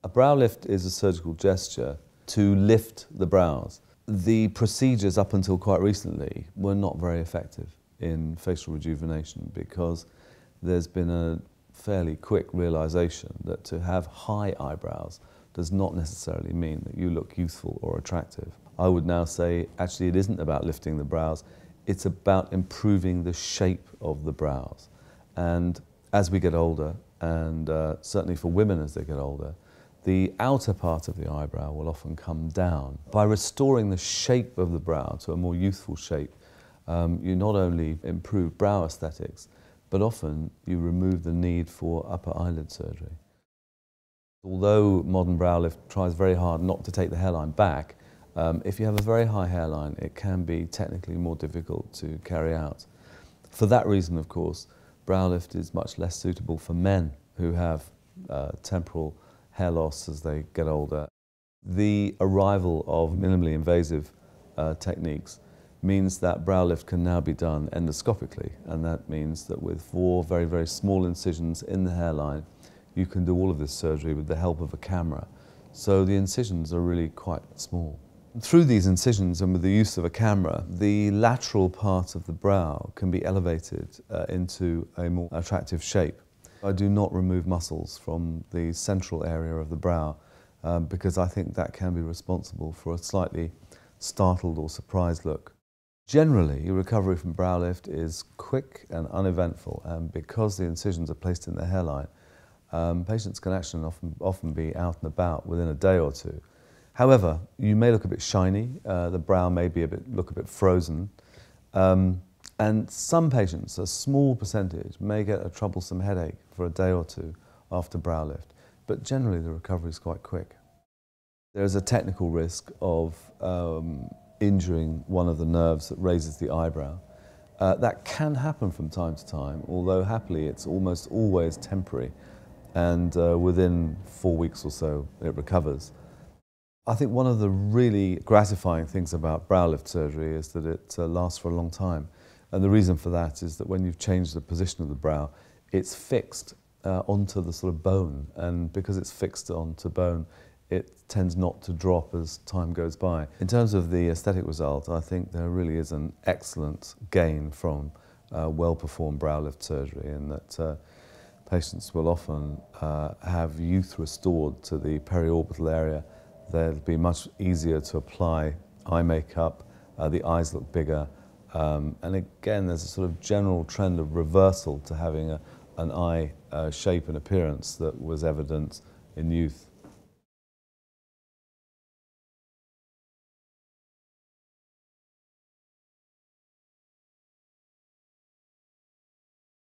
A brow lift is a surgical gesture to lift the brows. The procedures up until quite recently were not very effective in facial rejuvenation because there's been a fairly quick realization that to have high eyebrows does not necessarily mean that you look youthful or attractive. I would now say actually it isn't about lifting the brows, it's about improving the shape of the brows. And as we get older, and certainly for women as they get older, the outer part of the eyebrow will often come down. By restoring the shape of the brow to a more youthful shape, you not only improve brow aesthetics, but often you remove the need for upper eyelid surgery. Although modern brow lift tries very hard not to take the hairline back, if you have a very high hairline, it can be technically more difficult to carry out. For that reason, of course, brow lift is much less suitable for men who have temporal hair loss as they get older. The arrival of minimally invasive techniques means that brow lift can now be done endoscopically, and that means that with 4 very, very small incisions in the hairline, you can do all of this surgery with the help of a camera. So the incisions are really quite small. Through these incisions and with the use of a camera, the lateral part of the brow can be elevated into a more attractive shape. I do not remove muscles from the central area of the brow because I think that can be responsible for a slightly startled or surprised look. Generally, recovery from brow lift is quick and uneventful, and because the incisions are placed in the hairline, patients can actually often be out and about within a day or two. However, you may look a bit shiny, the brow may be look a bit frozen, and some patients, a small percentage, may get a troublesome headache for a day or two after brow lift, but generally the recovery is quite quick. There is a technical risk of injuring one of the nerves that raises the eyebrow. That can happen from time to time, although happily it's almost always temporary, and within 4 weeks or so it recovers. I think one of the really gratifying things about brow lift surgery is that it lasts for a long time. And the reason for that is that when you've changed the position of the brow, it's fixed onto the sort of bone. And because it's fixed onto bone, it tends not to drop as time goes by. In terms of the aesthetic result, I think there really is an excellent gain from well-performed brow lift surgery, in that patients will often have youth restored to the periorbital area. They'll be much easier to apply eye makeup, the eyes look bigger, and again there's a sort of general trend of reversal to having an eye shape and appearance that was evident in youth.